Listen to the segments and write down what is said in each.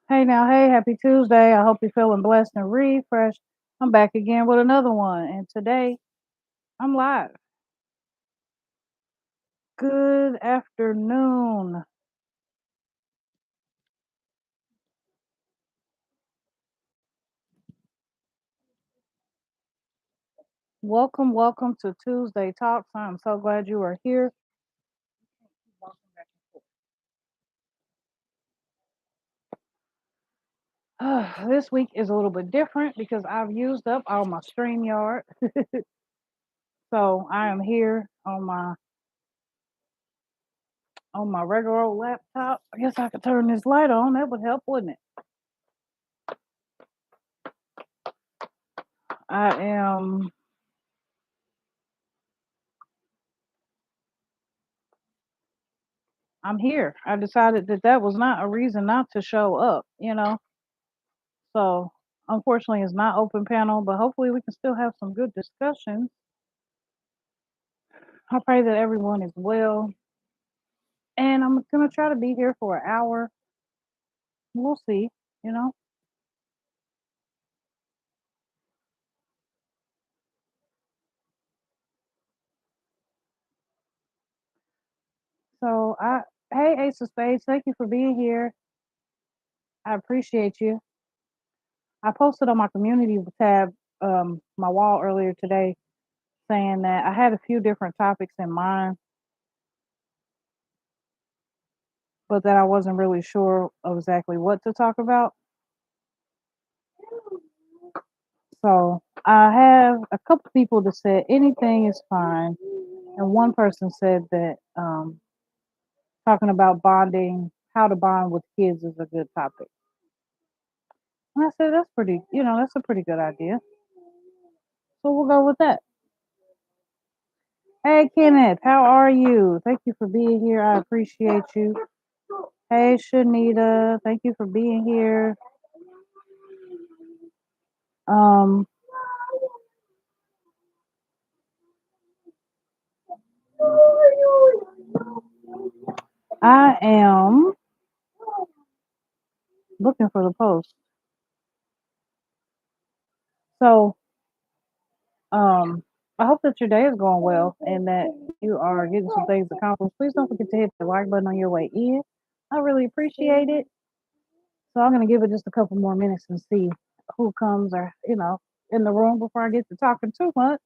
Hey now, hey, happy Tuesday. I hope you're feeling blessed and refreshed. I'm back again with another one, and today I'm live. Good afternoon. Welcome to Tuesday Talks. I'm so glad you are here. This week is a little bit different because I've used up all my StreamYard. So I am here on my regular old laptop. I guess I could turn this light on. That would help, wouldn't it? I am I'm here. I decided that that was not a reason not to show up. So unfortunately, it's not open panel, but hopefully we can still have some good discussions. I pray that everyone is well, and I'm gonna try to be here for an hour. We'll see. You know. So hey Ace of Spades, thank you for being here. I appreciate you. I posted on my community tab, my wall earlier today, saying that I had a few different topics in mind, but that I wasn't really sure of exactly what to talk about. So I have a couple people that said anything is fine, and one person said that talking about bonding, how to bond with kids is a good topic. And I said that's that's a pretty good idea. So we'll go with that. Hey Kenneth, how are you? Thank you for being here. I appreciate you. Hey Shanita, thank you for being here. Um, I am looking for the post. So Um, I hope that your day is going well and that you are getting some things accomplished. Please don't forget to hit the like button on your way in. I really appreciate it. So I'm gonna give it just a couple more minutes and see who comes or in the room before I get to talking too much.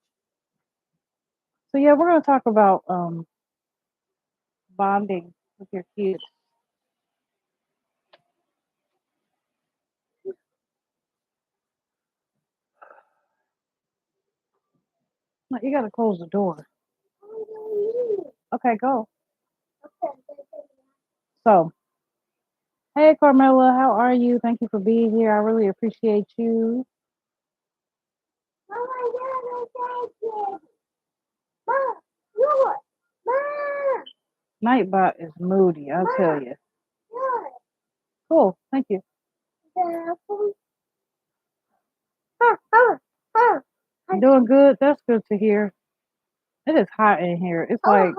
So yeah, we're gonna talk about bonding with your kids. No, you gotta close the door. Okay, go. So hey Carmela, how are you? Thank you for being here. I really appreciate you. Nightbot is moody, I'll tell you. Cool, thank you. I'm doing good. That's good to hear. It is hot in here. It's like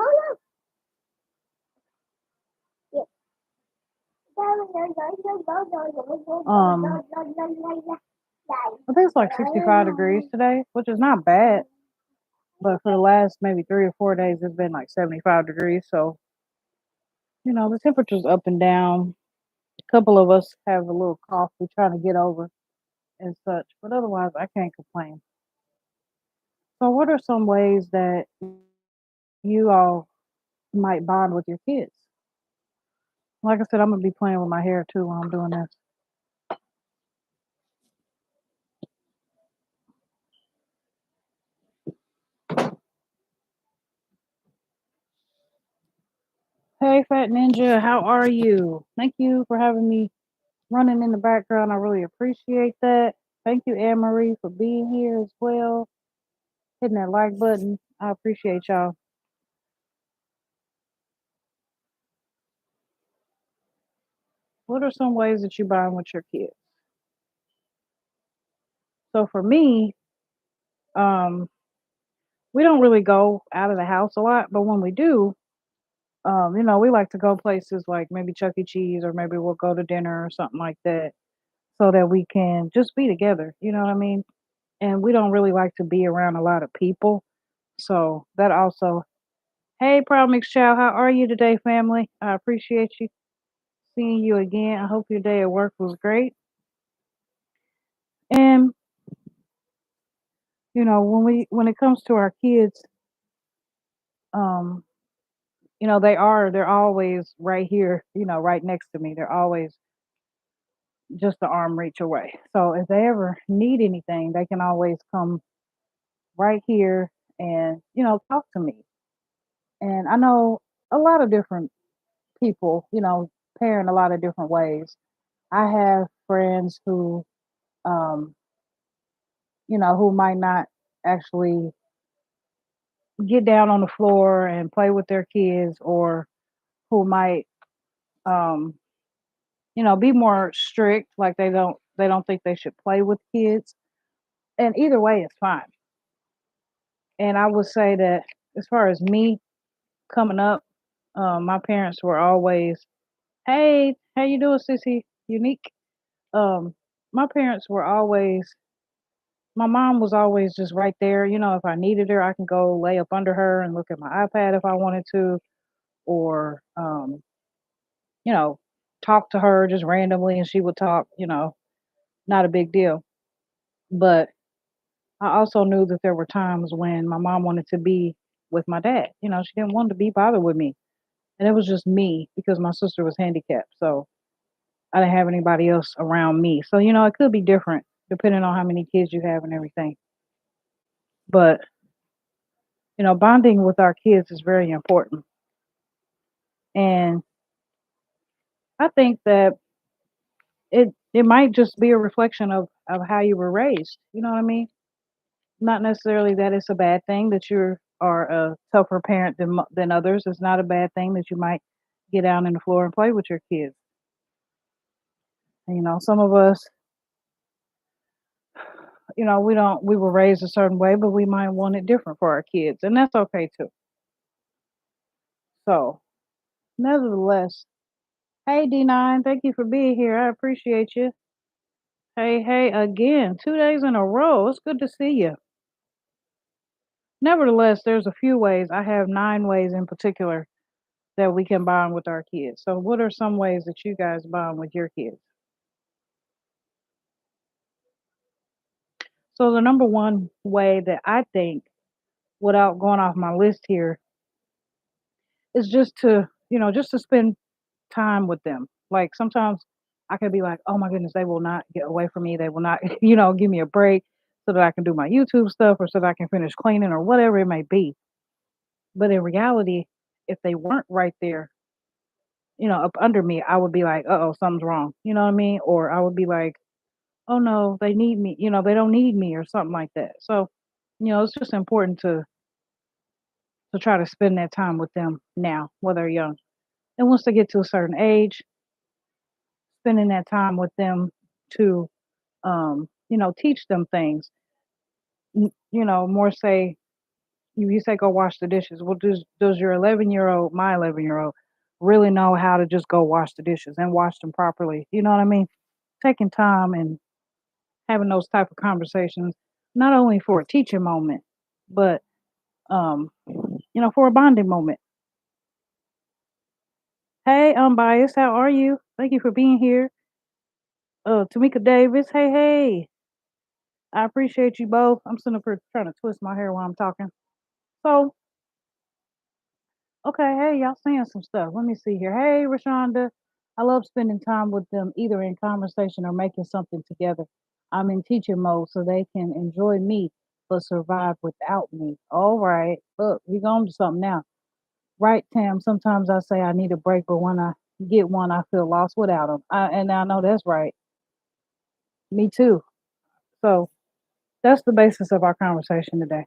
um I think it's like 65 degrees today, which is not bad. But for the last maybe 3 or 4 days it's been like 75 degrees. So, the temperature's up and down. A couple of us have a little cough we're trying to get over and such. But otherwise I can't complain. So what are some ways that you all might bond with your kids? Like I said, I'm gonna be playing with my hair too while I'm doing this. Hey, Fat Ninja, how are you? Thank you for having me running in the background. I really appreciate that. Thank you, Anne Marie, for being here as well, hitting that like button. I appreciate y'all. What are some ways that you bond with your kids? So for me, um, we don't really go out of the house a lot, but when we do, We like to go places like maybe Chuck E. Cheese or maybe we'll go to dinner or something like that so that we can just be together. You know what I mean? And we don't really like to be around a lot of people. So that also, hey, Proud Mix Chow, how are you today, family? I appreciate you seeing you again. I hope your day at work was great. And when it comes to our kids, um, they're always right here, right next to me. They're always just the arm reach away. So if they ever need anything, they can always come right here and, talk to me. And I know a lot of different people, parent a lot of different ways. I have friends um, who might not actually get down on the floor and play with their kids or who might, um, be more strict, like they don't think they should play with kids. And either way, it's fine. And I would say that as far as me coming up, my parents were always, "Hey, how you doing, sissy? Unique." Um, my parents were always. My mom was always just right there. If I needed her, I can go lay up under her and look at my iPad if I wanted to, or you know, talk to her just randomly, and she would talk. Not a big deal. But I also knew that there were times when my mom wanted to be with my dad. She didn't want to be bothered with me. And it was just me because my sister was handicapped. So I didn't have anybody else around me. So, it could be different depending on how many kids you have and everything. But, bonding with our kids is very important. And I think that it might just be a reflection of how you were raised. You know what I mean? Not necessarily that it's a bad thing that you are a tougher parent than others. It's not a bad thing that you might get down on the floor and play with your kids. Some of us, we were raised a certain way, but we might want it different for our kids, and that's okay too. So, nevertheless, hey D9, thank you for being here. I appreciate you. Hey, hey, again, 2 days in a row. It's good to see you. Nevertheless, there's a few ways. I have 9 ways in particular that we can bond with our kids. So, what are some ways that you guys bond with your kids? So, the number one way that I think, without going off my list here, is just to spend time with them. Like sometimes I could be like, oh my goodness, they will not get away from me. They will not, give me a break so that I can do my YouTube stuff or so that I can finish cleaning or whatever it may be. But in reality, if they weren't right there, up under me, I would be like, oh, something's wrong. You know what I mean? Or I would be like, oh no, they need me. They don't need me or something like that. So, it's just important to try to spend that time with them now while they're young. And once they get to a certain age, spending that time with them to teach them things. More say you say go wash the dishes. Well, does your 11-year-old, my 11-year-old, really know how to just go wash the dishes and wash them properly? You know what I mean? Taking time and having those type of conversations, not only for a teaching moment, but for a bonding moment. Hey, unbiased, how are you? Thank you for being here. Tamika Davis, hey, hey. I appreciate you both. I'm sitting up here trying to twist my hair while I'm talking. So, okay, hey, y'all saying some stuff. Let me see here. Hey, Rashonda. I love spending time with them either in conversation or making something together. I'm in teaching mode so they can enjoy me but survive without me. All right. Look, we going to something now. Right, Tam. Sometimes I say I need a break, but when I get one, I feel lost without them. And I know that's right. Me too. So that's the basis of our conversation today.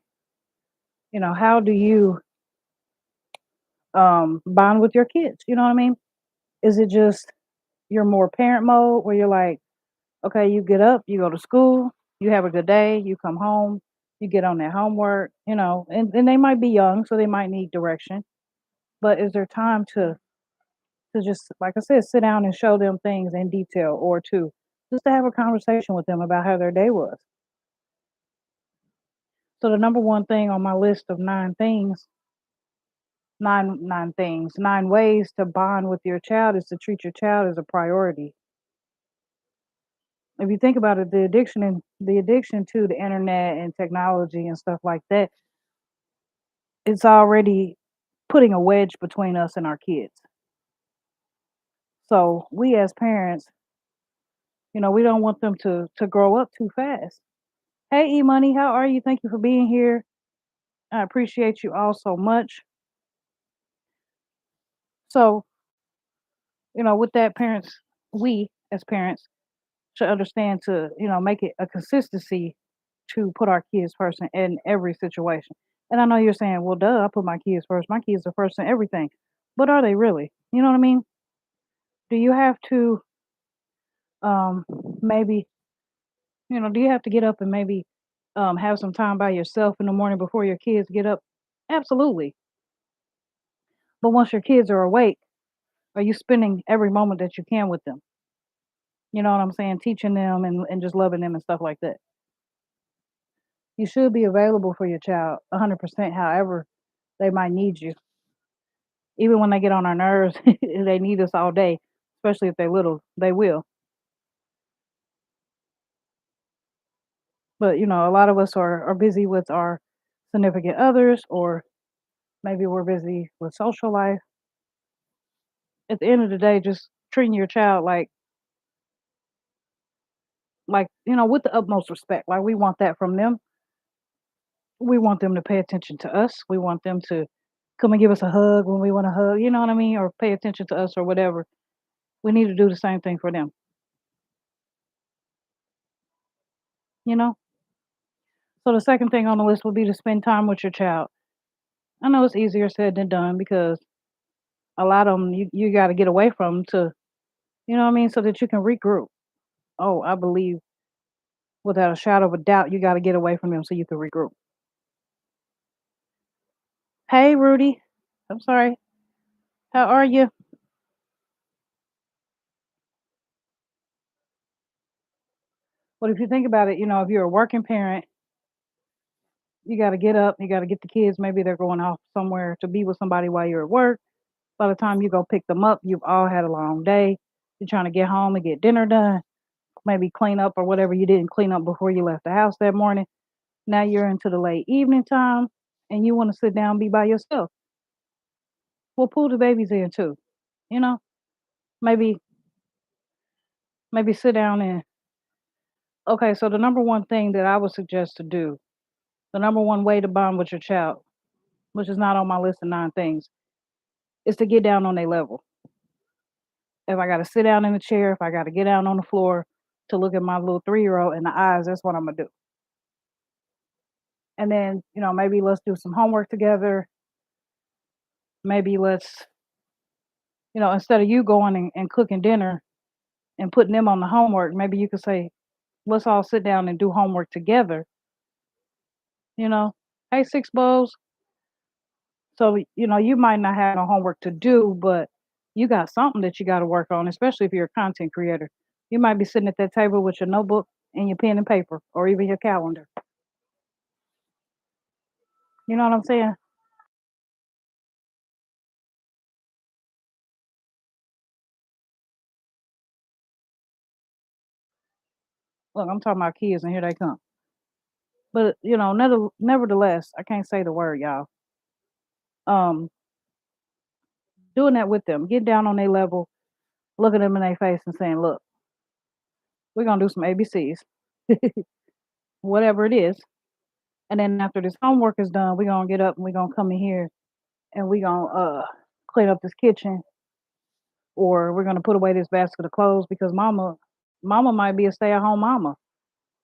How do you bond with your kids? You know what I mean? Is it just you're more parent mode where you're like, okay, you get up, you go to school, you have a good day, you come home, you get on that homework, and they might be young, so they might need direction. But is there time to just, like I said, sit down and show them things in detail, or to just to have a conversation with them about how their day was? So the number one thing on my list of nine ways to bond with your child is to treat your child as a priority. If you think about it, the addiction to the internet and technology and stuff like that, it's already putting a wedge between us and our kids. So we as parents, we don't want them to grow up too fast. Hey, E Money, how are you? Thank you for being here. I appreciate you all so much. So, with that, we as parents should understand to, make it a consistency to put our kids first in every situation. And I know you're saying, well, duh, I put my kids first. My kids are first in everything. But are they really? You know what I mean? Do you have to, um, maybe, do you have to get up and maybe have some time by yourself in the morning before your kids get up? Absolutely. But once your kids are awake, are you spending every moment that you can with them? You know what I'm saying? Teaching them and just loving them and stuff like that. You should be available for your child 100%, however they might need you. Even when they get on our nerves, they need us all day, especially if they're little, they will. But, a lot of us are busy with our significant others, or maybe we're busy with social life. At the end of the day, just treating your child with the utmost respect. Like, we want that from them. We want them to pay attention to us. We want them to come and give us a hug when we want a hug, you know what I mean? Or pay attention to us or whatever. We need to do the same thing for them, you know? So the second thing on the list would be to spend time with your child. I know it's easier said than done because a lot of them you got to get away from to, you know what I mean, so that you can regroup. Oh, I believe without a shadow of a doubt, you got to get away from them so you can regroup. Hey, Rudy. I'm sorry. How are you? But if you think about it, if you're a working parent, you got to get up, you got to get the kids. Maybe they're going off somewhere to be with somebody while you're at work. By the time you go pick them up, you've all had a long day. You're trying to get home and get dinner done, maybe clean up or whatever you didn't clean up before you left the house that morning. Now you're into the late evening time and you want to sit down and be by yourself. Well, pull the babies in too. You know, maybe sit down and okay, so the number one thing that I would suggest to do, the number one way to bond with your child, which is not on my list of 9 things, is to get down on their level. If I gotta sit down in the chair, if I gotta get down on the floor to look at my little 3-year-old in the eyes, that's what I'm gonna do. And then, maybe let's do some homework together. Maybe let's, instead of you going and cooking dinner and putting them on the homework, maybe you could say, let's all sit down and do homework together, you know. Hey, Six Bowls. So, you might not have no homework to do, but you got something that you got to work on, especially if you're a content creator. You might be sitting at that table with your notebook and your pen and paper, or even your calendar. You know what I'm saying? Look, I'm talking about kids, and here they come. But nevertheless, I can't say the word, y'all. Um, Doing that with them, get down on their level, looking them in their face, and saying, "Look, we're gonna do some ABCs, whatever it is." And then after this homework is done, we're gonna get up and we're gonna come in here and we're gonna clean up this kitchen, or we're gonna put away this basket of clothes because mama might be a stay-at-home mama.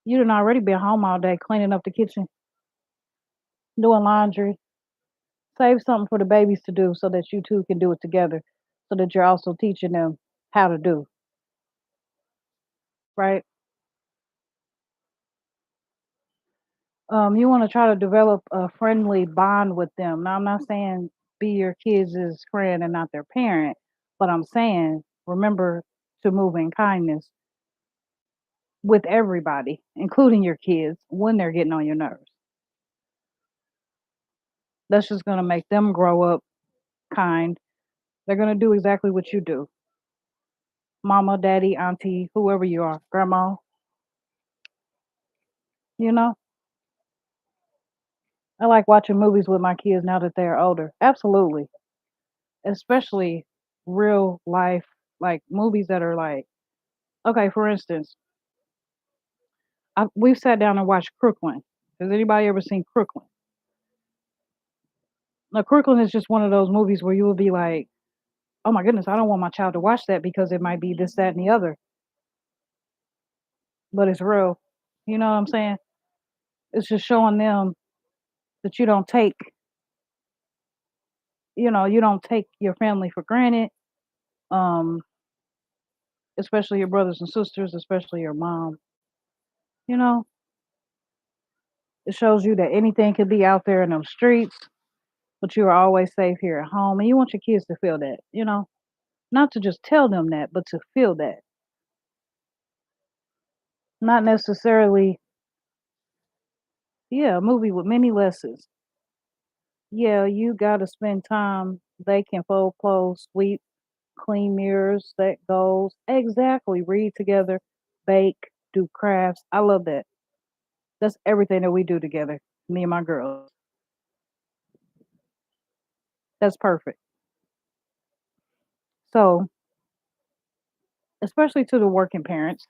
You done already been home all day cleaning up the kitchen, doing laundry. Save something for the babies to do so that you two can do it together, so that you're also teaching them how to do, right? You want to try to develop a friendly bond with them. Now, I'm not saying be your kids' friend and not their parent. But I'm saying, remember to move in kindness with everybody, including your kids, when they're getting on your nerves. That's just gonna make them grow up kind. They're gonna do exactly what you do. Mama, daddy, auntie, whoever you are, grandma, you know? I like watching movies with my kids now that they're older. Absolutely. Especially real life, like movies that are like, okay, for instance, we've sat down and watched Crooklyn. Has anybody ever seen Crooklyn? Now, Crooklyn is just one of those movies where you will be like, oh my goodness, I don't want my child to watch that because it might be this, that, and the other, but it's real. You know what I'm saying? It's just showing them that you don't take your family for granted, um, especially your brothers and sisters, especially your mom. You know, it shows you that anything could be out there in them streets, but you are always safe here at home. And you want your kids to feel that, not to just tell them that, but to feel that. Not necessarily, yeah, a movie with many lessons. Yeah, you got to spend time. They can fold clothes, sweep, clean mirrors, set goals. Exactly. Read together, bake, do crafts. I love that. That's everything that we do together, me and my girls. That's perfect. So, especially to the working parents,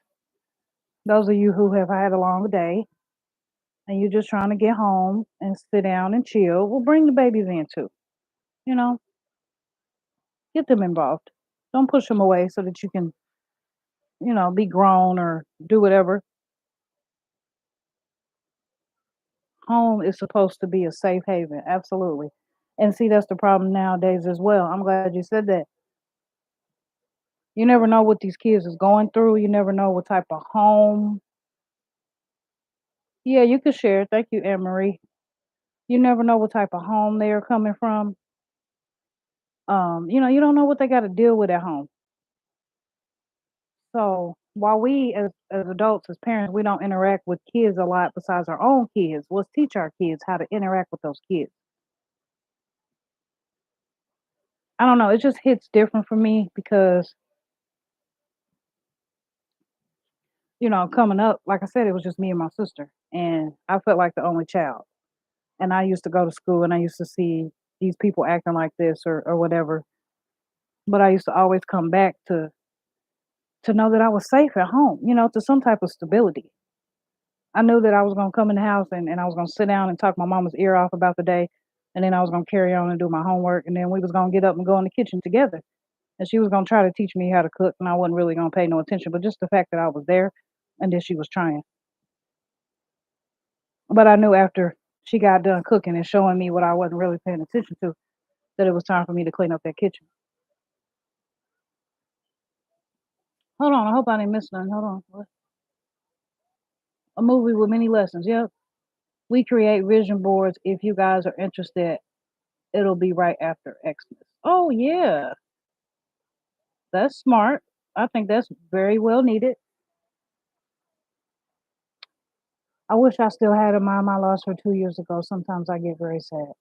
those of you who have had a long day and you're just trying to get home and sit down and chill, well, bring the babies in too. You know, get them involved. Don't push them away so that you can, be grown or do whatever. Home is supposed to be a safe haven. Absolutely. And see, that's the problem nowadays as well. I'm glad you said that. You never know what these kids is going through. You never know what type of home. Yeah, you can share. Thank you, Anne Marie. You never know what type of home they're coming from. You don't know what they got to deal with at home. So while we as adults, as parents, we don't interact with kids a lot besides our own kids, let's teach our kids how to interact with those kids. I don't know, it just hits different for me because, coming up, like I said, it was just me and my sister. And I felt like the only child. And I used to go to school and I used to see these people acting like this or whatever. But I used to always come back to know that I was safe at home, to some type of stability. I knew that I was gonna come in the house and I was gonna sit down and talk my mama's ear off about the day, and then I was gonna carry on and do my homework, and then we was gonna get up and go in the kitchen together. And she was gonna try to teach me how to cook, and I wasn't really gonna pay no attention, but just the fact that I was there, and then she was trying. But I knew after she got done cooking and showing me what I wasn't really paying attention to, that it was time for me to clean up that kitchen. Hold on, I hope I didn't miss nothing. Hold on. What? A movie with many lessons. Yep. We create vision boards. If you guys are interested, it'll be right after Xmas. Oh yeah. That's smart. I think that's very well needed. I wish I still had a mom. I lost her 2 years ago. Sometimes I get very sad.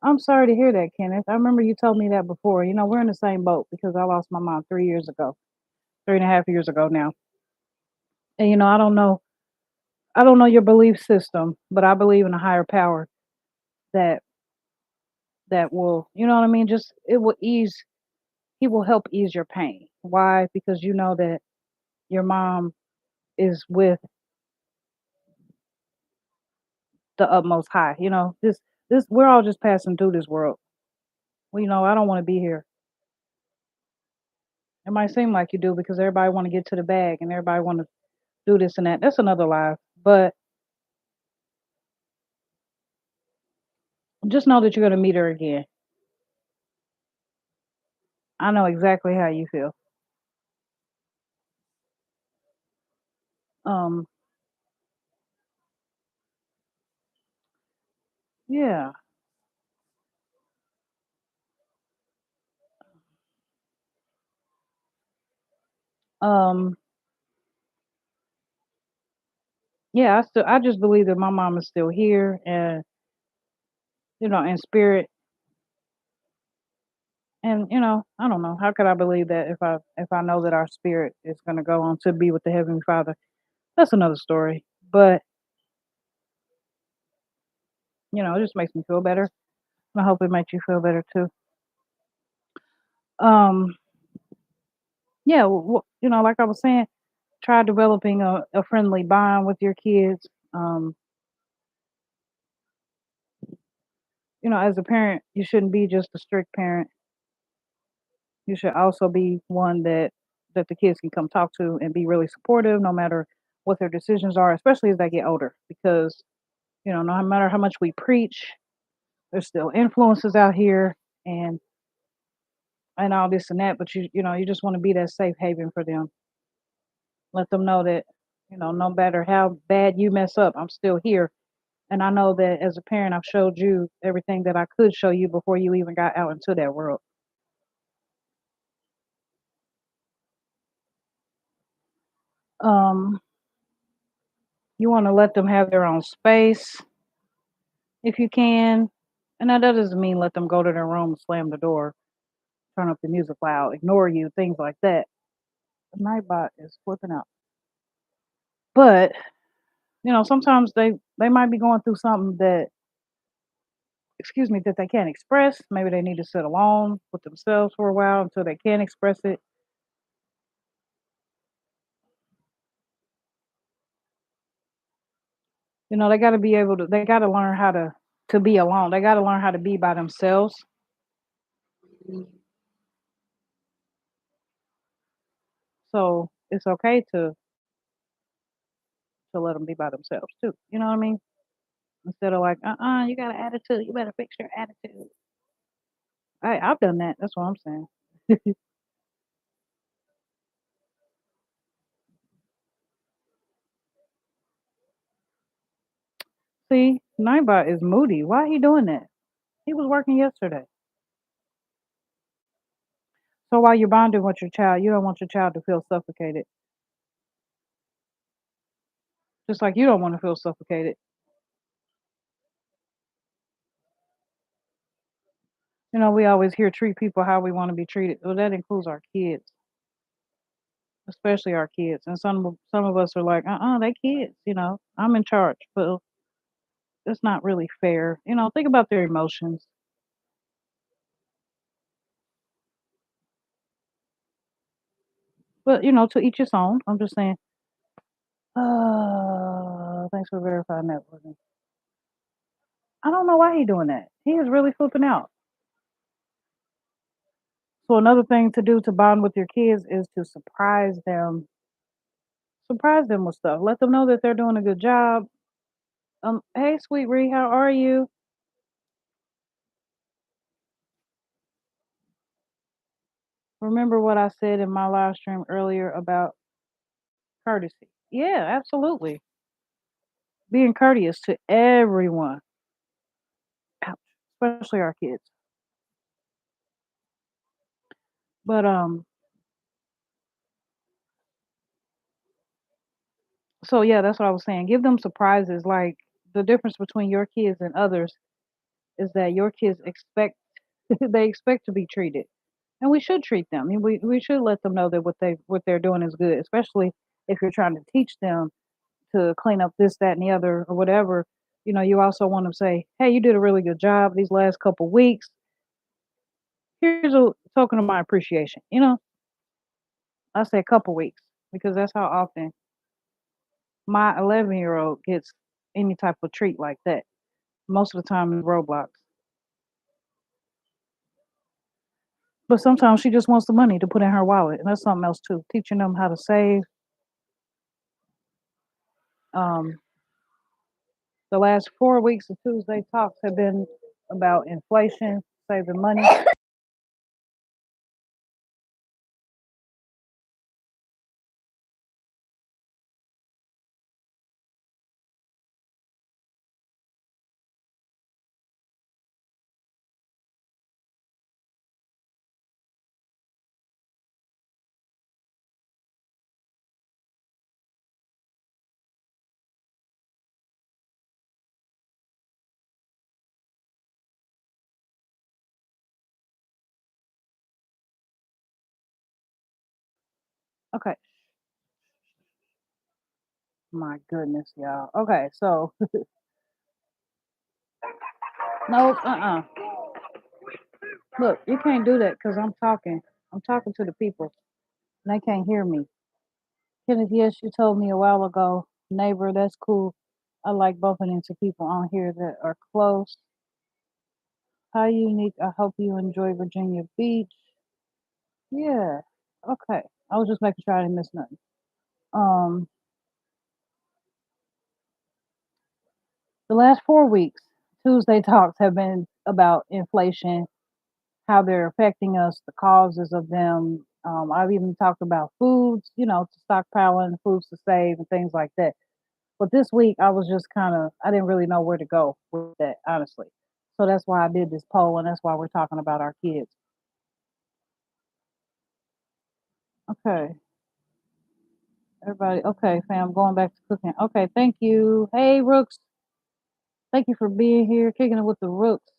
I'm sorry to hear that, Kenneth. I remember you told me that before. We're in the same boat because I lost my mom 3 years ago, 3.5 years ago now. And I don't know your belief system, but I believe in a higher power that will, you know what I mean? Just it will ease. He will help ease your pain. Why? Because you know that your mom is with the utmost high. This we're all just passing through this world. Well, I don't want to be here. It might seem like you do because everybody want to get to the bag and everybody want to do this and that. That's another lie. But just know that you're gonna meet her again. I know exactly how you feel. Um, yeah. Um, yeah, I just believe that my mom is still here and in spirit. And I don't know, how could I believe that if I know that our spirit is gonna go on to be with the Heavenly Father? That's another story. But, it just makes me feel better. And I hope it makes you feel better too. Um, yeah, like I was saying, try developing a friendly bond with your kids. Um, as a parent, you shouldn't be just a strict parent. You should also be one that the kids can come talk to and be really supportive no matter what their decisions are, especially as they get older. Because, no matter how much we preach, there's still influences out here and all this and that, but you just want to be that safe haven for them. Let them know that, no matter how bad you mess up, I'm still here. And I know that as a parent, I've showed you everything that I could show you before you even got out into that world. Um, you want to let them have their own space if you can. And that doesn't mean let them go to their room, slam the door, turn up the music loud, ignore you, things like that. The nightbot is flipping out. But, sometimes they might be going through something that, excuse me, that they can't express. Maybe they need to sit alone with themselves for a while until they can express it. They got to be able to. They got to learn how to be alone. They got to learn how to be by themselves. So it's okay to let them be by themselves too. You know what I mean? Instead of like, you got an attitude. You better fix your attitude. I've done that. That's what I'm saying. See, Nightbot is moody. Why he doing that? He was working yesterday. So while you're bonding with your child, you don't want your child to feel suffocated. Just like you don't want to feel suffocated. We always hear treat people how we want to be treated. Well, that includes our kids, especially our kids. And some of us are like, they kids. I'm in charge, but it's not really fair. Think about their emotions. But to each his own. I'm just saying. Thanks for verifying that for me. I don't know why he doing that. He is really flipping out. So another thing to do to bond with your kids is to surprise them with stuff. Let them know that they're doing a good job. Hey, sweet Ree, how are you? Remember what I said in my live stream earlier about courtesy? Yeah, absolutely. Being courteous to everyone, ouch, especially our kids. But so yeah, that's what I was saying. Give them surprises. Like the difference between your kids and others is that your kids expect they expect to be treated, and we should treat them. I mean, we should let them know that what they're doing is good, especially if you're trying to teach them to clean up this, that, and the other, or whatever. You also want to say, "Hey, you did a really good job these last couple weeks. Here's a token of my appreciation." I say a couple weeks because that's how often my 11-year-old gets any type of treat like that. Most of the time in Roblox, but sometimes she just wants the money to put in her wallet, and that's something else too. Teaching them how to save. Um, the last 4 weeks of Tuesday talks have been about inflation, saving money. Okay. My goodness, y'all. Okay, so no, look, you can't do that because I'm talking. I'm talking to the people and they can't hear me. Kenneth, yes, you told me a while ago, neighbor, that's cool. I like bumping into people on here that are close. Hi, Unique. I hope you enjoy Virginia Beach. Yeah. Okay. I was just making sure I didn't miss nothing. Um, the last 4 weeks, Tuesday talks have been about inflation, how they're affecting us, the causes of them. I've even talked about foods, to stockpiling, foods to save, and things like that. But this week, I was just I didn't really know where to go with that, honestly. So that's why I did this poll, and that's why we're talking about our kids. Okay. Everybody, okay, fam, going back to cooking. Okay, thank you. Hey, Rooks. Thank you for being here, kicking it with the Rooks.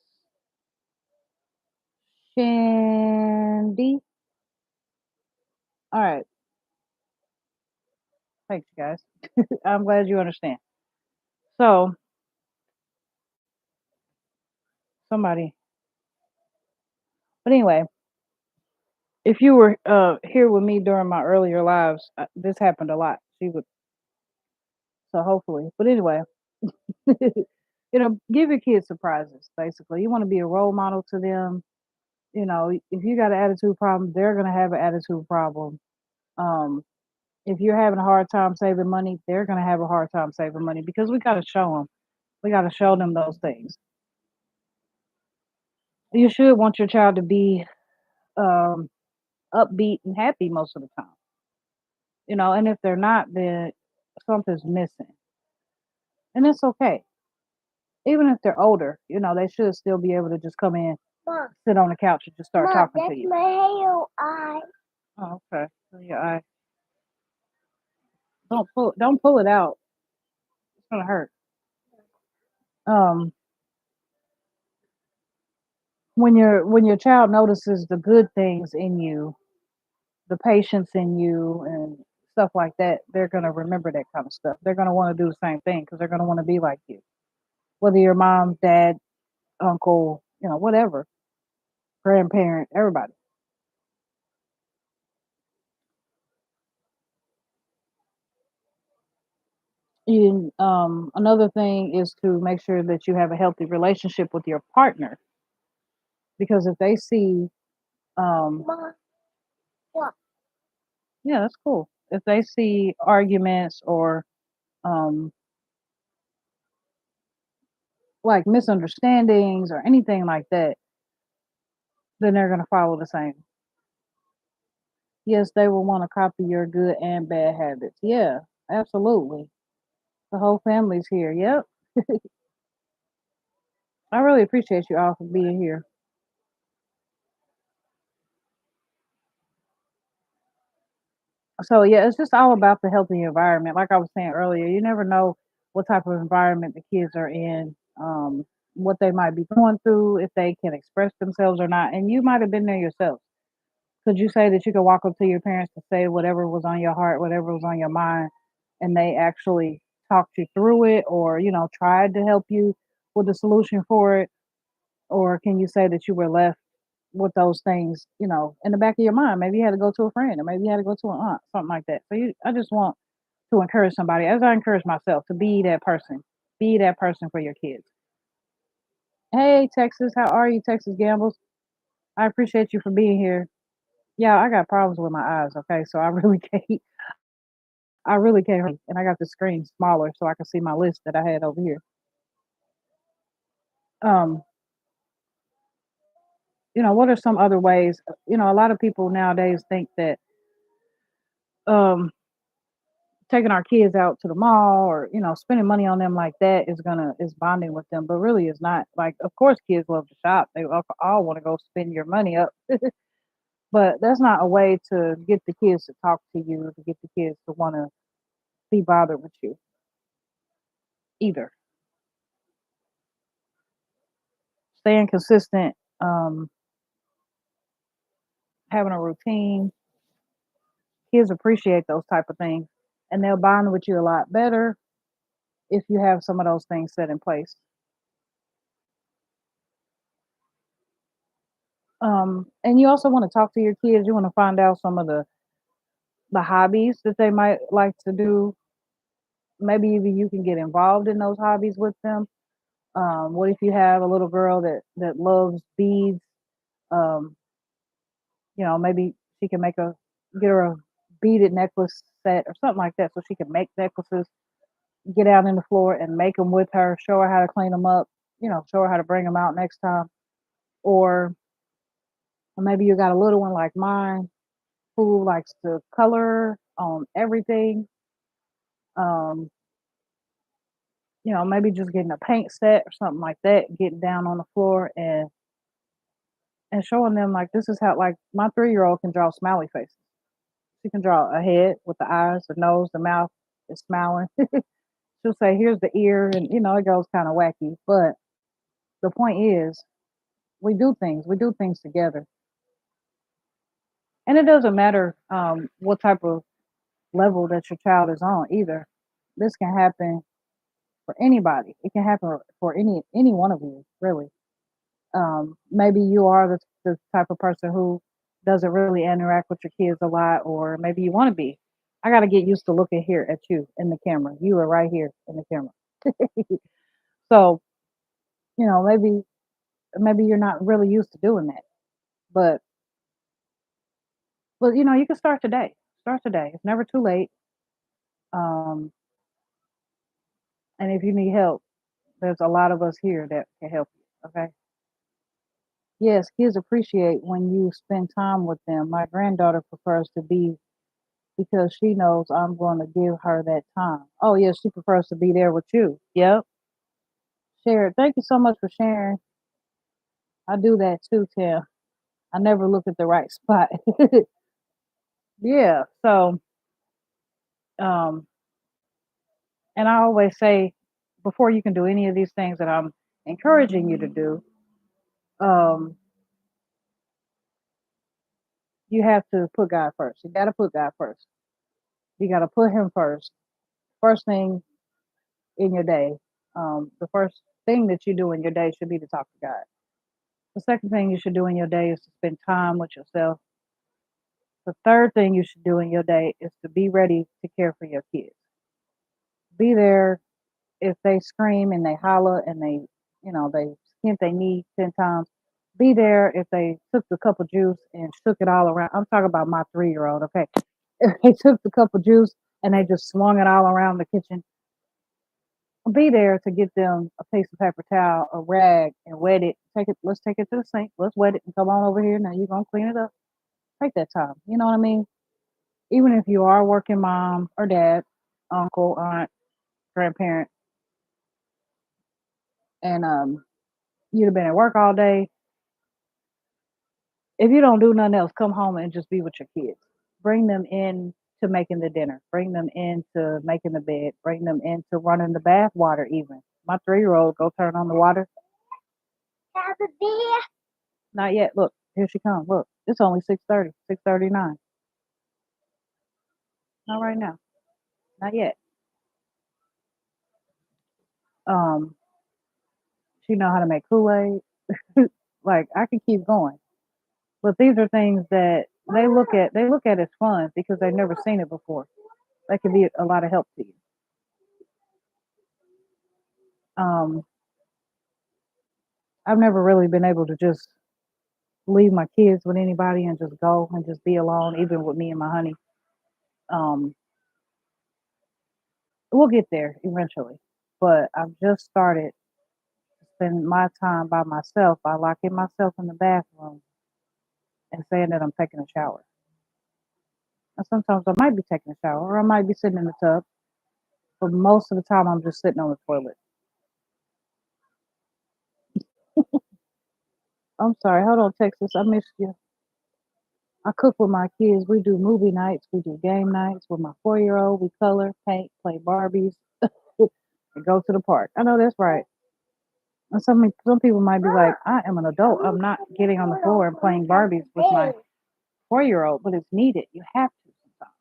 Shandy. All right. Thanks, you guys. I'm glad you understand. So, somebody. But anyway, if you were here with me during my earlier lives, this happened a lot. She would, so hopefully. But anyway, give your kids surprises. Basically, you want to be a role model to them. If you got an attitude problem, they're gonna have an attitude problem. Um, if you're having a hard time saving money, they're gonna have a hard time saving money because we gotta show them. We gotta show them those things. You should want your child to be um, upbeat and happy most of the time. And if they're not, then something's missing, and it's okay. Even if they're older, they should still be able to just come in, Mom, sit on the couch, and just start Mom, talking to you. My halo eye. Oh, okay. So your eye. Don't pull it out. It's gonna hurt. Um, when your child notices the good things in you, the patience in you, and stuff like that, they're gonna remember that kind of stuff. They're gonna want to do the same thing because they're gonna want to be like you. Whether you're mom, dad, uncle, whatever, grandparent, everybody. Another thing is to make sure that you have a healthy relationship with your partner because if they see, um, yeah, that's cool. If they see arguments or um, like misunderstandings or anything like that, then they're gonna follow the same. Yes, they will want to copy your good and bad habits. Yeah, absolutely. The whole family's here. Yep. I really appreciate you all for being here. So yeah, it's just all about the healthy environment. Like I was saying earlier, you never know what type of environment the kids are in, what they might be going through, if they can express themselves or not. And you might have been there yourself. Could you say that you could walk up to your parents to say whatever was on your heart, whatever was on your mind, and they actually talked you through it, or tried to help you with a solution for it? Or can you say that you were left with those things, in the back of your mind? Maybe you had to go to a friend, or maybe you had to go to an aunt, something like that. So I just want to encourage somebody, as I encourage myself, to be that person. Be that person for your kids. Hey, Texas, how are you, Texas Gambles? I appreciate you for being here. Yeah, I got problems with my eyes. Okay, so I really can't. I really can't. And I got the screen smaller so I can see my list that I had over here. Um, what are some other ways? A lot of people nowadays think that um taking our kids out to the mall or spending money on them like that is bonding with them, but really it's not. Like, of course kids love to shop, they all want to go spend your money up, but that's not a way to get the kids to talk to you, to get the kids to want to be bothered with you either. Staying consistent, having a routine, kids appreciate those type of things, and they'll bond with you a lot better if you have some of those things set in place. And you also want to talk to your kids. You want to find out some of the hobbies that they might like to do. Maybe even you can get involved in those hobbies with them. What if you have a little girl that loves beads? Um, maybe she can get her a beaded necklace set or something like that, so she can make necklaces. Get out in the floor and make them with her. Show her how to clean them up. Show her how to bring them out next time. Or maybe you got a little one like mine who likes to color on everything. Um, maybe just getting a paint set or something like that, getting down on the floor and showing them like this is how, like, my 3-year-old can draw smiley faces. She can draw a head with the eyes, the nose, the mouth is smiling. She'll say, "Here's the ear," and it goes kind of wacky. But the point is, we do things together, and it doesn't matter what type of level that your child is on either. This can happen for anybody. It can happen for any one of you, really. Maybe you are the type of person who doesn't really interact with your kids a lot, or maybe you want to be. I got to get used to looking here at you in the camera. You are right here in the camera. So, maybe you're not really used to doing that, but you can start today. Start today. It's never too late. Um, and if you need help, there's a lot of us here that can help you. Okay. Yes, kids appreciate when you spend time with them. My granddaughter prefers to be because she knows I'm going to give her that time. Oh, yes, she prefers to be there with you. Yep. Share it. Thank you so much for sharing. I do that too, Tim. I never look at the right spot. Yeah. So, um, and I always say before you can do any of these things that I'm encouraging you to do, um, you have to put God first. You got to put God first. You got to put Him first. First thing in your day. The first thing that you do in your day should be to talk to God. The second thing you should do in your day is to spend time with yourself. The third thing you should do in your day is to be ready to care for your kids. Be there if they scream and they holler and they skint their knee 10 times. Be there if they took the cup of juice and shook it all around. I'm talking about my 3-year-old, okay? If they took the cup of juice and they just swung it all around the kitchen, be there to get them a piece of paper towel, a rag, and wet it. Let's take it to the sink. Let's wet it and come on over here. Now you're gonna clean it up. Take that time. You know what I mean? Even if you are a working mom or dad, uncle, aunt, grandparent, and you'd have been at work all day. If you don't do nothing else, come home and just be with your kids. Bring them in to making the dinner. Bring them into making the bed. Bring them into running the bath water. Even my 3-year-old go turn on the water. Not yet. Look, here she comes. Look, it's only 6:30, 6:39. Not right now. Not yet. Um, she know how to make Kool-Aid. Like, I can keep going. But these are things that they look at as fun because they've never seen it before. That can be a lot of help to you. Um, I've never really been able to just leave my kids with anybody and just go and just be alone, even with me and my honey. Um, we'll get there eventually. But I've just started to spend my time by myself by locking myself in the bathroom and saying that I'm taking a shower. And sometimes I might be taking a shower or I might be sitting in the tub, but most of the time I'm just sitting on the toilet. I'm sorry, hold on, Texas, I missed you. I cook with my kids. We do movie nights, we do game nights with my 4-year-old. We color, paint, play Barbies, and go to the park. I know that's right. And some people might be like, I am an adult. I'm not getting on the floor and playing Barbies with my 4-year-old, but it's needed. You have to sometimes.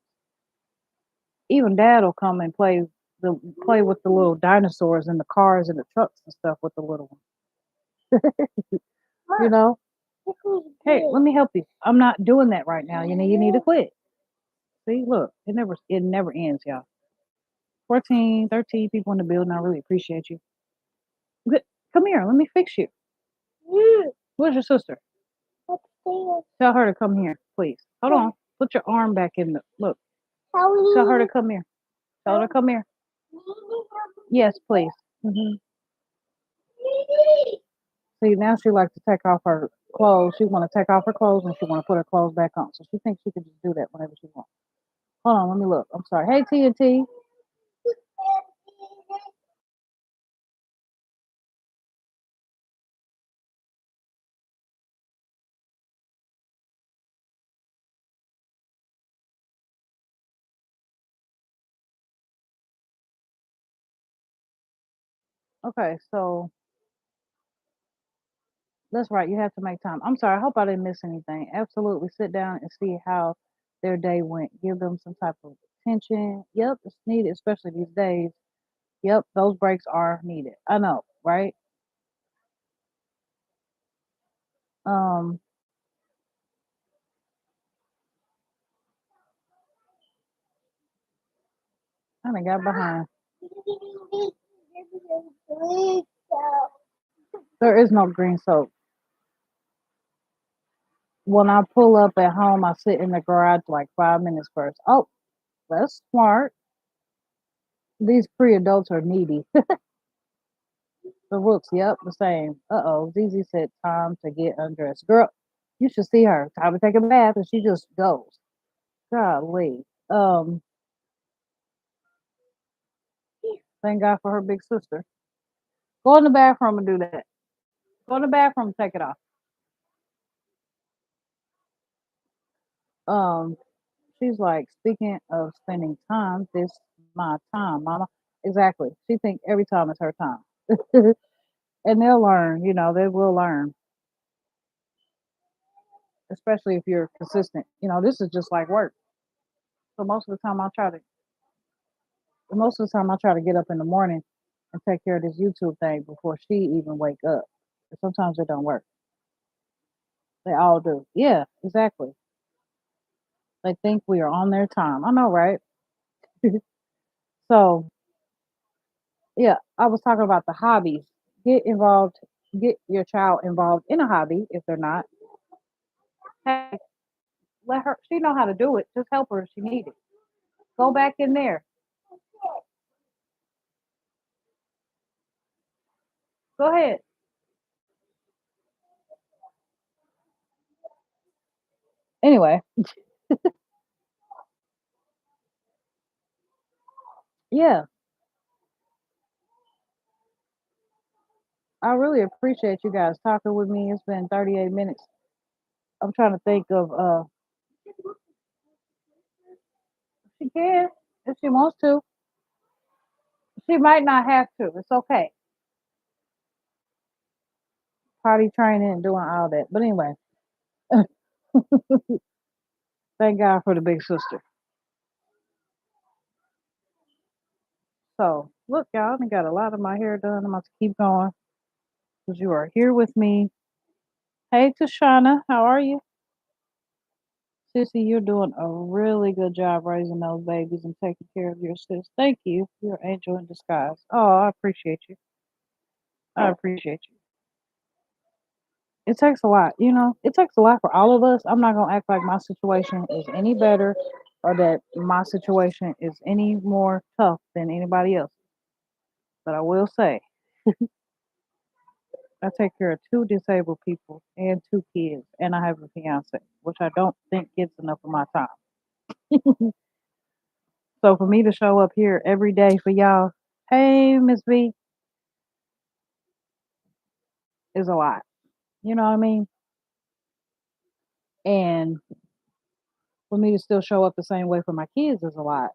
Even Dad will come and play with the little dinosaurs and the cars and the trucks and stuff with the little one. You know, hey, let me help you. I'm not doing that right now. You need to quit. See, look, it never ends, y'all. 14, 13 people in the building. I really appreciate you. Good. Come here. Let me fix you. Where's your sister? Tell her to come here, please. Hold on. Put your arm back in the look. Tell her to come here. Tell her to come here. Yes, please. See, now she likes to take off her clothes. She want to take off her clothes and she want to put her clothes back on. So she thinks she can just do that whenever she wants. Hold on, let me look. I'm sorry. Hey, T and T. Okay, so that's right. You have to make time. I'm sorry. I hope I didn't miss anything. Absolutely. Sit down and see how their day went. Give them some type of attention. Yep, it's needed, especially these days. Yep, those breaks are needed. I know, right? Um, I done got behind. There is no green soap. When I pull up at home, I sit in the garage like 5 minutes first. Oh, that's smart. These pre-adults are needy. The Rooks, yep, the same. Uh-oh, Zizi said time to get undressed. Girl, you should see her. Time to take a bath, and she just goes. Golly. Um, thank God for her big sister. Go in the bathroom and do that. Go in the bathroom and take it off. Um, she's like, speaking of spending time, this my time, mama. Exactly. She thinks every time is her time. And they'll learn, they will learn, especially if you're consistent. This is just like work. So most of the time I try to get up in the morning and take care of this YouTube thing before she even wake up. But sometimes it don't work. They all do. Yeah, exactly. They think we are on their time. I know, right? So yeah, I was talking about the hobbies. Get involved. Get your child involved in a hobby if they're not. Hey, let her. She know how to do it. Just help her if she needs it. Go back in there. Go ahead. Anyway, yeah, I really appreciate you guys talking with me. It's been 38 minutes. I'm trying to think of she can if she wants to. She might not have to. It's okay. Potty training and doing all that. But anyway, thank God for the big sister. So look, y'all, I got a lot of my hair done. I'm about to keep going because you are here with me. Hey Tashana, how are you? Sissy, you're doing a really good job raising those babies and taking care of your sis. Thank you. You're an angel in disguise. Oh, I appreciate you. I appreciate you. It takes a lot, it takes a lot for all of us. I'm not gonna act like my situation is any better or that my situation is any more tough than anybody else. But I will say, I take care of two disabled people and two kids, and I have a fiance, which I don't think gets enough of my time. So for me to show up here every day for y'all, hey Miss B, is a lot. You know what I mean? And for me to still show up the same way for my kids is a lot.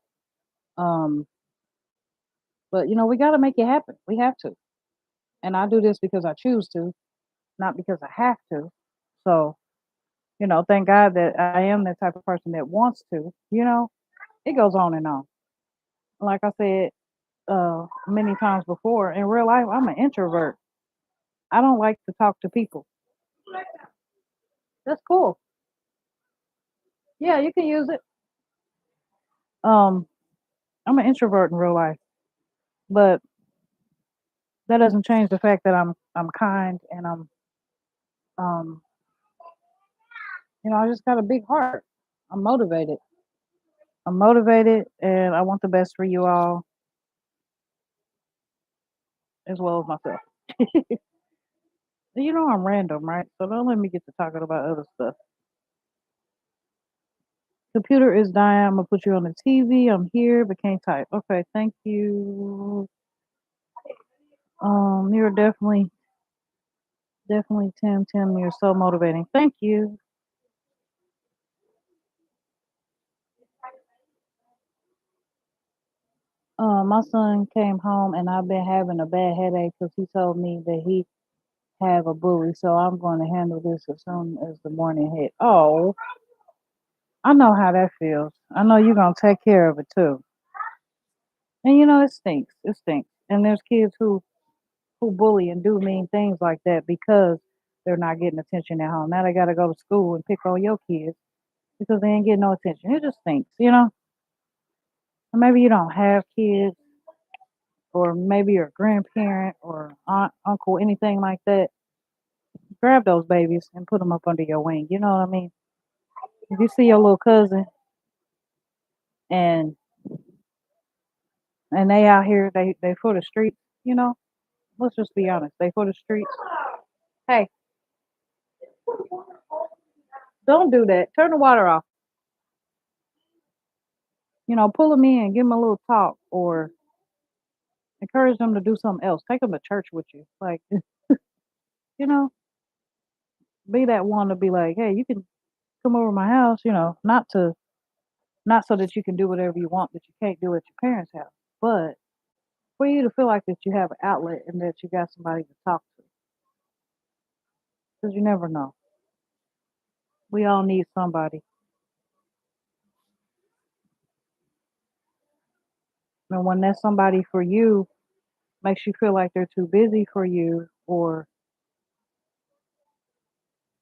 Um, but we got to make it happen. We have to. And I do this because I choose to, not because I have to. So, thank God that I am the type of person that wants to. It goes on and on. Like I said many times before, in real life, I'm an introvert. I don't like to talk to people. That's cool. Yeah, you can use it. Um, I'm an introvert in real life, but that doesn't change the fact that I'm kind and um I just got a big heart. I'm motivated. I'm motivated and I want the best for you all as well as myself. I'm random, right? So don't let me get to talking about other stuff. Computer is dying. I'm gonna put you on the TV. I'm here, but can't type. Okay, thank you. You're definitely Tim. You're so motivating. Thank you. My son came home and I've been having a bad headache because he told me that he have a bully. So I'm going to handle this as soon as the morning hit. Oh, I know how that feels. I know you're gonna take care of it too. And it stinks. It stinks. And there's kids who bully and do mean things like that because they're not getting attention at home. Now they got to go to school and pick on your kids because they ain't getting no attention. It just stinks. Or maybe you don't have kids, or maybe you're a grandparent or aunt, uncle, anything like that. Grab those babies and put them up under your wing. You know what I mean? If you see your little cousin and they out here, they for the streets. You know, let's just be honest. They for the streets. Hey, don't do that. Turn the water off. Pull them in, give them a little talk, or encourage them to do something else. Take them to church with you. Like, you know, be that one to be like, hey, you can come over to my house. Not so that you can do whatever you want that you can't do at your parents' house, but for you to feel like that you have an outlet and that you got somebody to talk to. Because you never know. We all need somebody. And when that's somebody for you makes you feel like they're too busy for you, or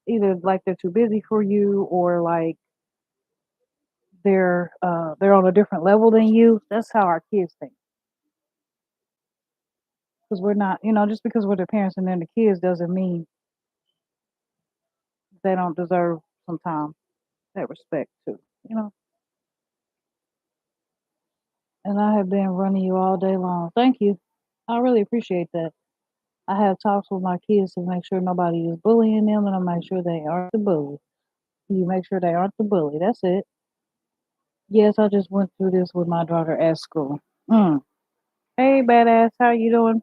either like they're too busy for you, or like they're on a different level than you. That's how our kids think. Because we're not, just because we're their parents and they're the kids doesn't mean they don't deserve sometimes that respect too. You know. And I have been running you all day long. Thank you. I really appreciate that. I have talks with my kids to make sure nobody is bullying them, and I make sure they aren't the bully. You make sure they aren't the bully. That's it. Yes, I just went through this with my daughter at school. Mm. Hey, badass, how you doing?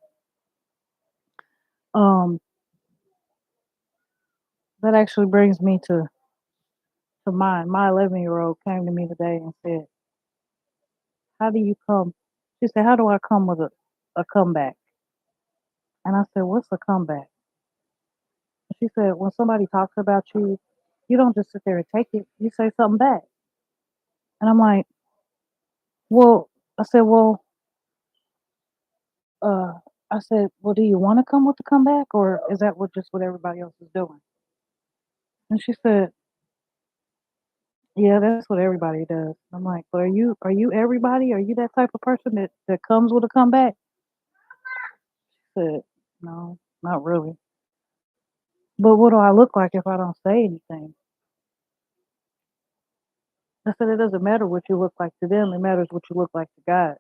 Um, that actually brings me to mind. My 11-year-old came to me today and said, "How do you come?" She said, "How do I come with a comeback?" And I said, "What's a comeback?" And she said, "When somebody talks about you, you don't just sit there and take it. You say something back." And I'm like, "Well," I said, "Well, uh, well, do you want to come with the comeback, or is that what everybody else is doing?" And she said, "Yeah, that's what everybody does." I'm like, "But are you everybody? Are you that type of person that comes with a comeback?" She said, "No, not really." But what do I look like if I don't say anything? I said, "It doesn't matter what you look like to them. It matters what you look like to God.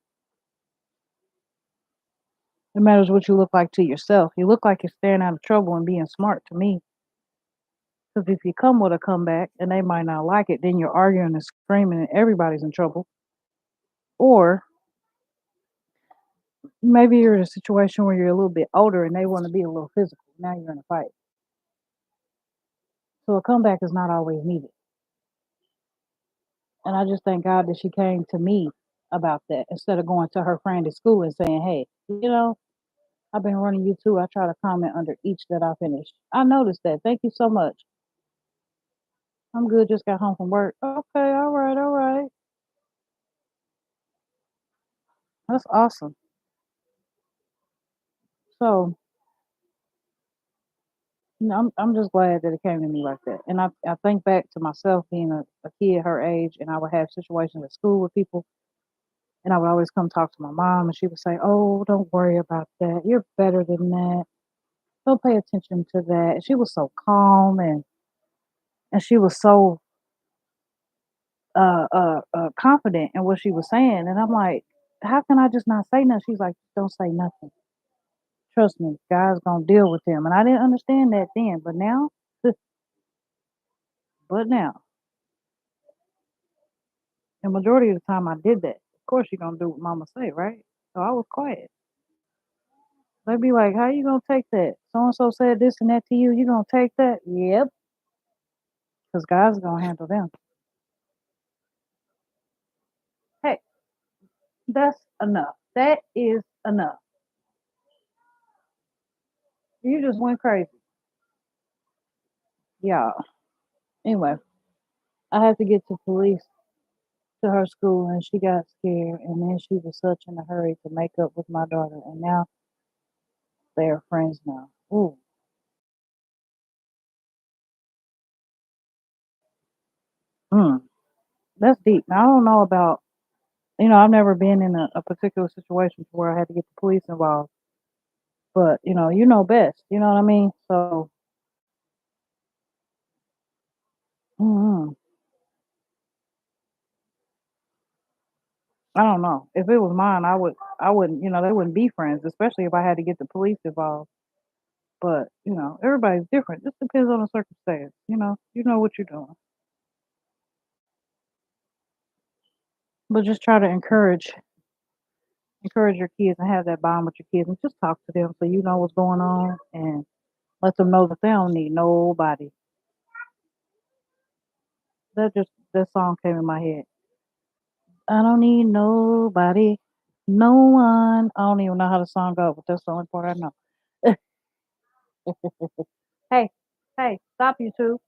It matters what you look like to yourself. You look like you're staying out of trouble and being smart to me. Because if you come with a comeback and they might not like it, then you're arguing and screaming and everybody's in trouble. Or maybe you're in a situation where you're a little bit older and they want to be a little physical. Now you're in a fight. So a comeback is not always needed. And I just thank God that she came to me about that instead of going to her friend at school and saying, hey, I've been running you too. I try to comment under each that I finish. I noticed that. Thank you so much. I'm good. Just got home from work. Okay. All right. All right. That's awesome. So, I'm just glad that it came to me like that. And I think back to myself being a kid her age, and I would have situations at school with people, and I would always come talk to my mom, and she would say, "Oh, don't worry about that. You're better than that. Don't pay attention to that." And she was so calm, and she was so confident in what she was saying, and I'm like, "How can I just not say nothing?" She's like, "Don't say nothing. Trust me, God's gonna deal with them." And I didn't understand that then, but now, but now, the majority of the time I did that. Of course, you're gonna do what Mama say, right? So I was quiet. They'd be like, "How you gonna take that? So and so said this and that to you. You gonna take that?" Yep, because God's gonna handle them. Hey, that's enough. That is enough. You just went crazy. Yeah. Anyway, I had to get to police to her school and she got scared and then she was such in a hurry to make up with my daughter and now they are friends now. Ooh. Mm, that's deep. Now I don't know about I've never been in a particular situation where I had to get the police involved. But, you know best. You know what I mean? So mm I don't know. If it was mine, I wouldn't, they wouldn't be friends, especially if I had to get the police involved. But, everybody's different. Just depends on the circumstance. You know what you're doing. But just try to encourage your kids and have that bond with your kids and just talk to them so you know what's going on and let them know that they don't need nobody. That song came in my head. I don't need nobody, no one. I don't even know how the song goes, but that's the only part I know. Hey, hey, stop you two.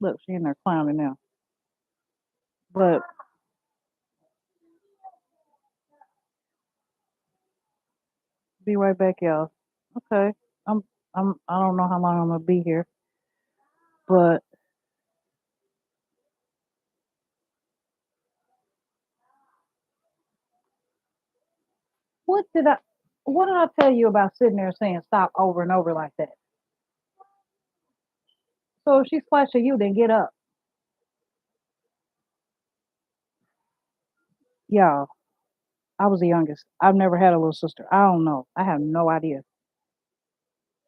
Look, she in there clowning now. But be right back, y'all. Okay. I'm I don't know how long I'm gonna be here, but what did I what did I tell you about sitting there saying stop over and over like that? So if she splashed at you, then get up. Y'all, I was the youngest. I've never had a little sister. I don't know. I have no idea.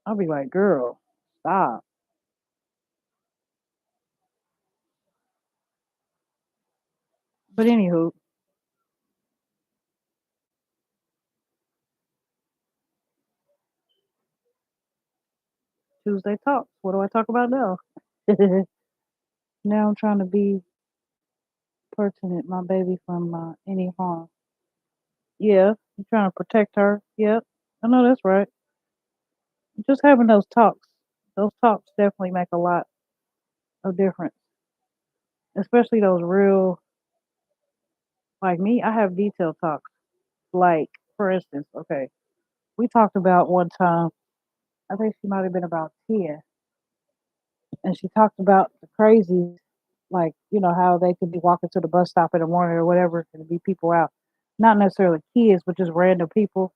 I'll be like, girl, stop. But anywho, Tuesday talks. What do I talk about now? Now I'm trying to be pertinent, my baby, from any harm. Yeah, I'm trying to protect her. Yep, I know that's right. Just having those talks definitely make a lot of difference. Especially those real, like me, I have detailed talks. Like, for instance, okay, we talked about one time, I think she might have been about 10, and she talked about the crazies, like, how they could be walking to the bus stop in the morning or whatever, and be people out. Not necessarily kids, but just random people.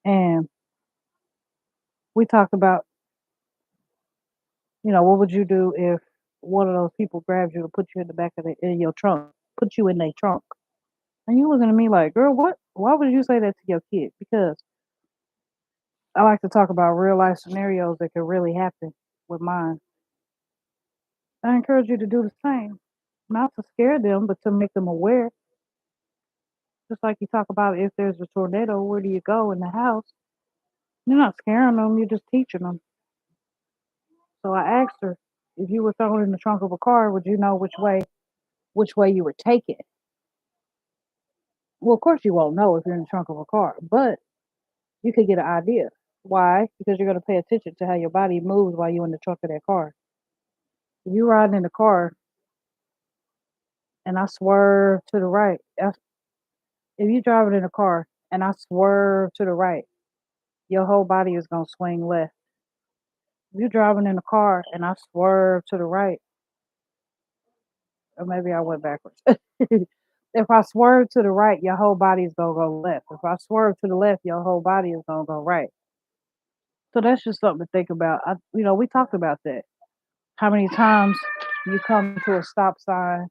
And we talked about, what would you do if one of those people grabs you and put you in the back of in your trunk, put you in their trunk. And you looking at me like, girl, what? Why would you say that to your kid? Because I like to talk about real life scenarios that could really happen with mine. I encourage you to do the same, not to scare them, but to make them aware. Just like you talk about if there's a tornado, where do you go in the house? You're not scaring them, you're just teaching them. So I asked her, if you were thrown in the trunk of a car, would you know which way you were taking? Well, of course you won't know if you're in the trunk of a car, but you could get an idea. Why? Because you're going to pay attention to how your body moves while you're in the trunk of that car. If you're riding in the car and I swerve to the right, If you driving in a car and I swerve to the right, your whole body is gonna swing left. If you driving in a car and I swerve to the right, or maybe I went backwards. If I swerve to the right, your whole body is gonna go left. If I swerve to the left, your whole body is gonna go right. So that's just something to think about. We talked about that. How many times you come to a stop sign?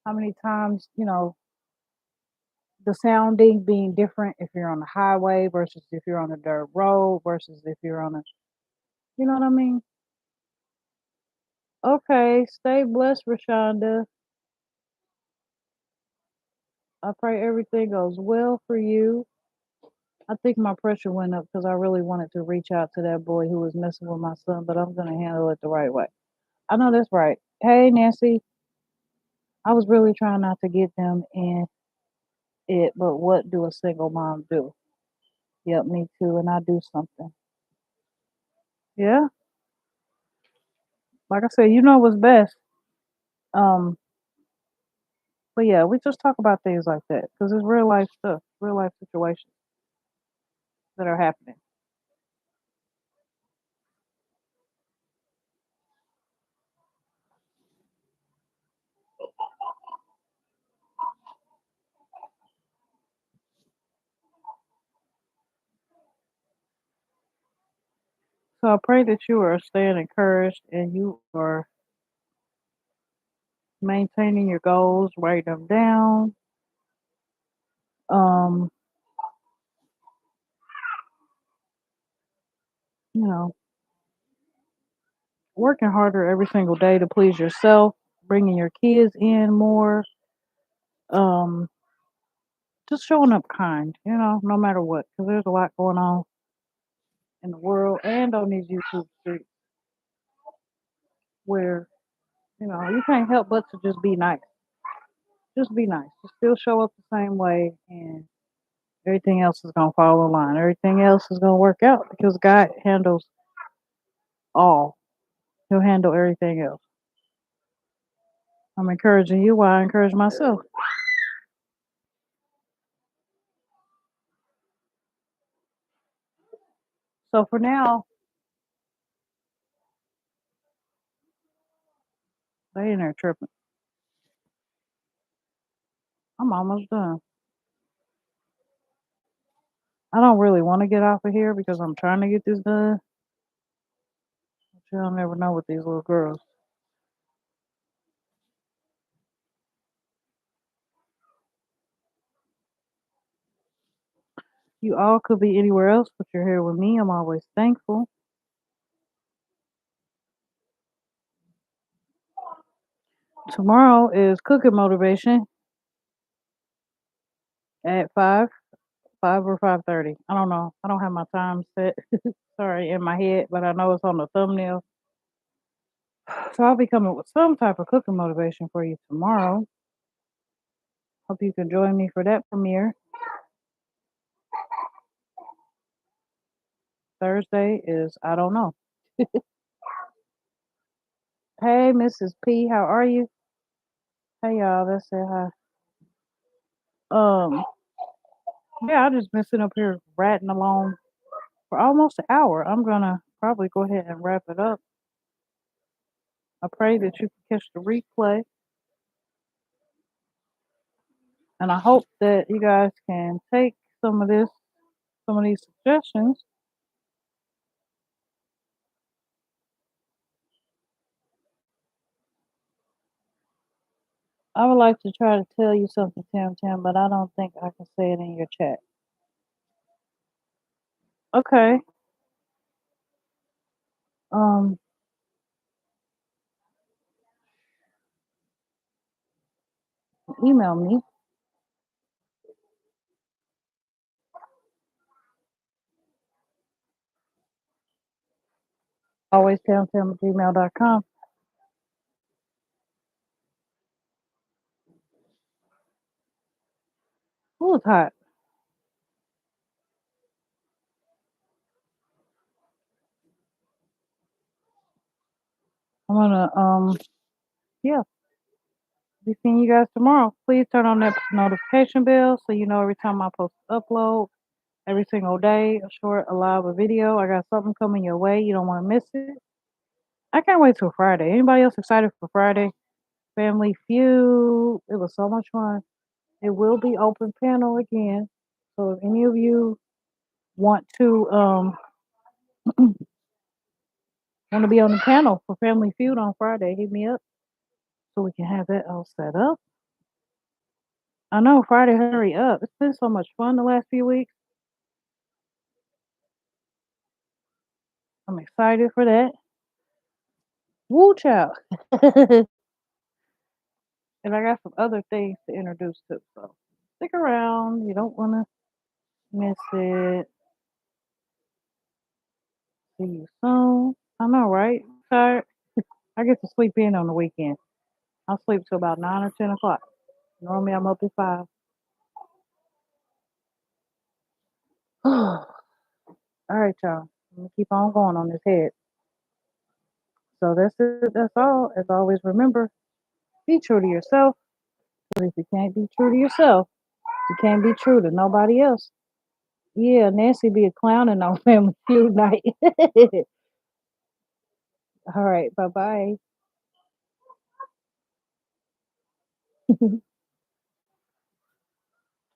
How many times the sounding being different if you're on the highway versus if you're on a dirt road versus if you're on a, you know what I mean? Okay, stay blessed, Rashonda. I pray everything goes well for you. I think my pressure went up because I really wanted to reach out to that boy who was messing with my son, but I'm gonna handle it the right way. I know that's right. Hey, Nancy, I was really trying not to get them in it, but what do a single mom do? Yep, me too, and I do something. Yeah, like I said, you know what's best. Um, but yeah, we just talk about things like that because it's real life stuff, real life situations that are happening. So I pray that you are staying encouraged and you are maintaining your goals, write them down. Um, you know, working harder every single day to please yourself, bringing your kids in more, um, just showing up kind, no matter what, because there's a lot going on in the world and on these YouTube streets where, you can't help but to just be nice. Just be nice. Just still show up the same way and everything else is going to fall in line. Everything else is going to work out because God handles all. He'll handle everything else. I'm encouraging you while I encourage myself. So for now, they in there tripping. I'm almost done. I don't really want to get off of here because I'm trying to get this done. But you'll never know with these little girls. You all could be anywhere else, but you're here with me. I'm always thankful. Tomorrow is cooking motivation at 5 or 5:30. I don't know. I don't have my time set. Sorry, in my head, but I know it's on the thumbnail. So I'll be coming with some type of cooking motivation for you tomorrow. Hope you can join me for that premiere. Thursday is I don't know. Hey, Mrs. P, how are you? Hey, y'all. Let's say hi. Um, yeah, I just been sitting up here ratting along for almost an hour. I'm gonna probably go ahead and wrap it up. I pray that you can catch the replay, and I hope that you guys can take some of this, some of these suggestions. I would like to try to tell you something, Tam Tam, but I don't think I can say it in your chat. Okay. Um, email me. Always tamtam@gmail.com. Ooh, it's hot. I'm gonna yeah. Be seeing you guys tomorrow. Please turn on that notification bell so you know every time I post upload every single day, a short, a live, a video. I got something coming your way. You don't want to miss it. I can't wait till Friday. Anybody else excited for Friday? Family Feud. It was so much fun. It will be open panel again. So if any of you want to be on the panel for Family Feud on Friday, hit me up so we can have that all set up. I know Friday, hurry up. It's been so much fun the last few weeks. I'm excited for that. Woo child. And I got some other things to introduce too. So stick around. You don't want to miss it. See you soon. I know, right? Tired. I get to sleep in on the weekend. I'll sleep till about 9 or 10 o'clock. Normally I'm up at 5. All right, y'all. I'm gonna keep on going on this head. So that's it. That's all. As always, remember, be true to yourself. But if you can't be true to yourself, you can't be true to nobody else. Yeah, Nancy be a clowning on Family Feud night. All right, bye bye.